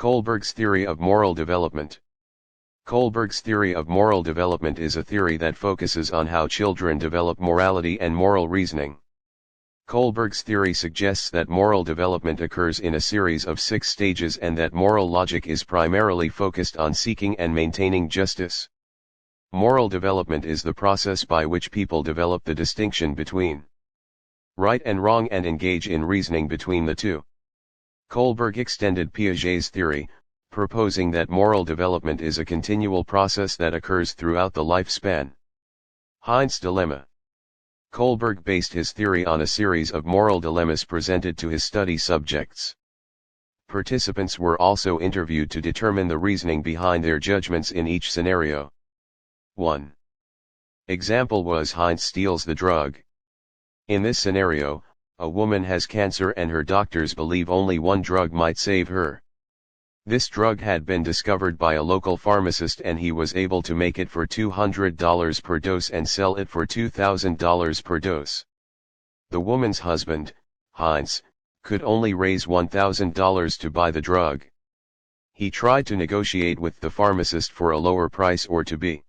Kohlberg's theory of moral development. Kohlberg's theory of moral development is a theory that focuses on how children develop morality and moral reasoning. Kohlberg's theory suggests that moral development occurs in a series of 6 stages and that moral logic is primarily focused on seeking and maintaining justice. Moral development is the process by which people develop the distinction between right and wrong and engage in reasoning between the two. Kohlberg extended Piaget's theory, proposing that moral development is a continual process that occurs throughout the lifespan. Heinz dilemma. Kohlberg based his theory on a series of moral dilemmas presented to his study subjects. Participants were also interviewed to determine the reasoning behind their judgments in each scenario. 1. Example was Heinz steals the drug. In this scenario, a woman has cancer and her doctors believe only one drug might save her. This drug had been discovered by a local pharmacist and he was able to make it for $200 per dose and sell it for $2,000 per dose. The woman's husband, Heinz, could only raise $1,000 to buy the drug. He tried to negotiate with the pharmacist for a lower price or to be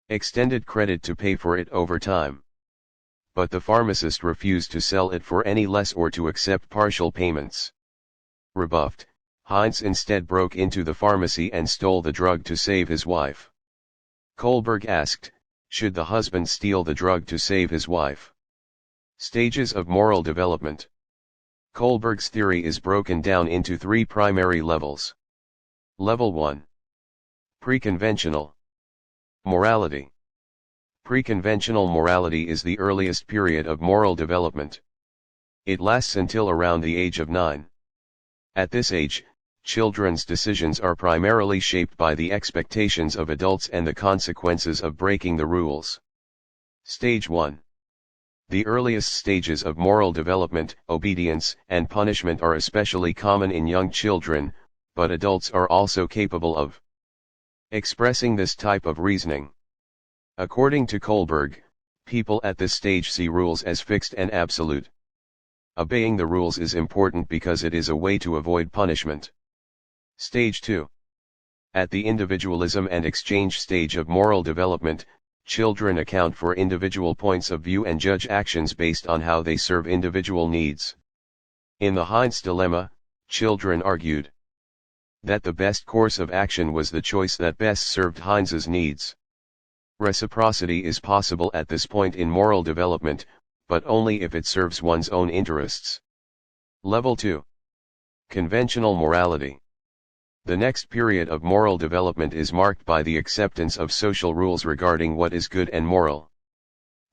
extended credit to pay for it over time. But the pharmacist refused to sell it for any less or to accept partial payments. Rebuffed, Heinz instead broke into the pharmacy and stole the drug to save his wife. Kohlberg asked, should the husband steal the drug to save his wife? Stages of moral development. Kohlberg's theory is broken down into 3 primary levels. Level 1. Pre-conventional morality. Pre-conventional morality is the earliest period of moral development. It lasts until around the age of 9. At this age, children's decisions are primarily shaped by the expectations of adults and the consequences of breaking the rules. Stage 1. The earliest stages of moral development, obedience and punishment are especially common in young children, but adults are also capable of expressing this type of reasoning. According to Kohlberg, people at this stage see rules as fixed and absolute. Obeying the rules is important because it is a way to avoid punishment. Stage 2. At the individualism and exchange stage of moral development, children account for individual points of view and judge actions based on how they serve individual needs. In the Heinz dilemma, children argued that the best course of action was the choice that best served Heinz's needs. Reciprocity is possible at this point in moral development, but only if it serves one's own interests. Level 2. Conventional morality. The next period of moral development is marked by the acceptance of social rules regarding what is good and moral.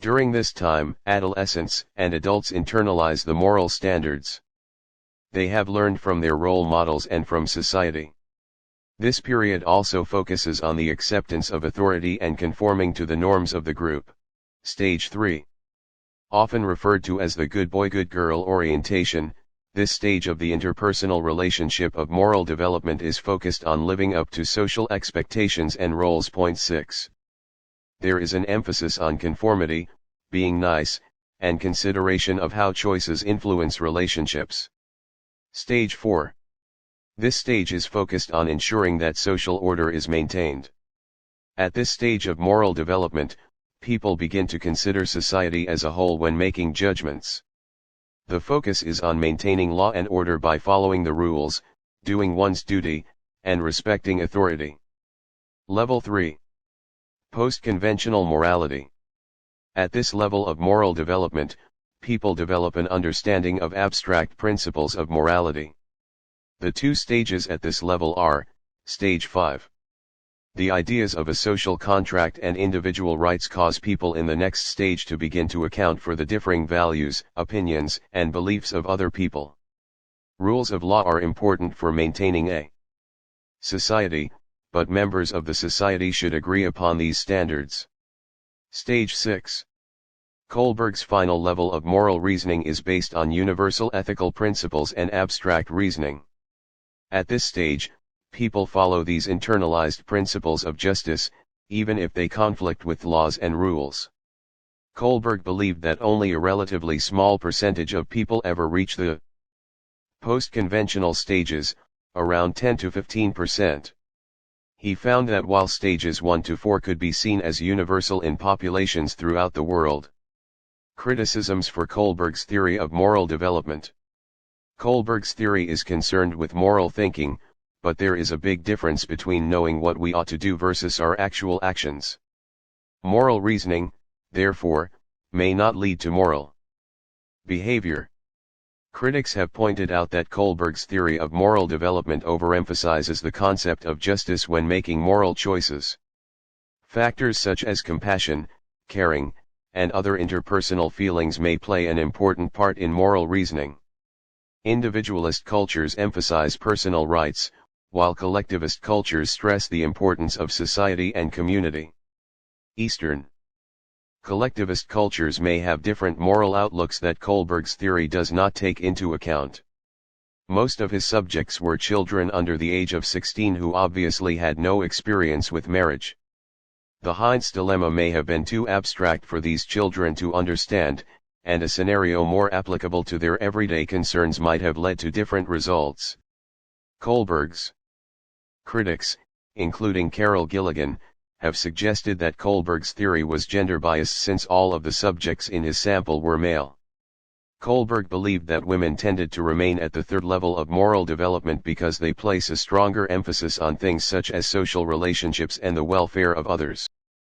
During this time, adolescents and adults internalize the moral standards they have learned from their role models and from society. This period also focuses on the acceptance of authority and conforming to the norms of the group. Stage 3. Often referred to as the good boy good girl orientation, this stage of the interpersonal relationship of moral development is focused on living up to social expectations and roles. Point 6. There is an emphasis on conformity, being nice, and consideration of how choices influence relationships. Stage 4. This stage is focused on ensuring that social order is maintained. At this stage of moral development, people begin to consider society as a whole when making judgments. The focus is on maintaining law and order by following the rules, doing one's duty, and respecting authority. Level 3. Post-conventional morality. At this level of moral development, people develop an understanding of abstract principles of morality. The 2 stages at this level are, Stage 5. The ideas of a social contract and individual rights cause people in the next stage to begin to account for the differing values, opinions, and beliefs of other people. Rules of law are important for maintaining a society, but members of the society should agree upon these standards. Stage 6. Kohlberg's final level of moral reasoning is based on universal ethical principles and abstract reasoning. At this stage, people follow these internalized principles of justice, even if they conflict with laws and rules. Kohlberg believed that only a relatively small percentage of people ever reach the post-conventional stages, around 10 to 15%. He found that while stages 1 to 4 could be seen as universal in populations throughout the world. Criticisms for Kohlberg's theory of moral development. Kohlberg's theory is concerned with moral thinking, but there is a big difference between knowing what we ought to do versus our actual actions. Moral reasoning, therefore, may not lead to moral behavior. Critics have pointed out that Kohlberg's theory of moral development overemphasizes the concept of justice when making moral choices. Factors such as compassion, caring, and other interpersonal feelings may play an important part in moral reasoning. Individualist cultures emphasize personal rights, while collectivist cultures stress the importance of society and community. Eastern collectivist cultures may have different moral outlooks that Kohlberg's theory does not take into account. Most of his subjects were children under the age of 16 who obviously had no experience with marriage. The Heinz dilemma may have been too abstract for these children to understand, and a scenario more applicable to their everyday concerns might have led to different results. Kohlberg's critics, including Carol Gilligan, have suggested that Kohlberg's theory was gender-biased since all of the subjects in his sample were male. Kohlberg believed that women tended to remain at the third level of moral development because they place a stronger emphasis on things such as social relationships and the welfare of others.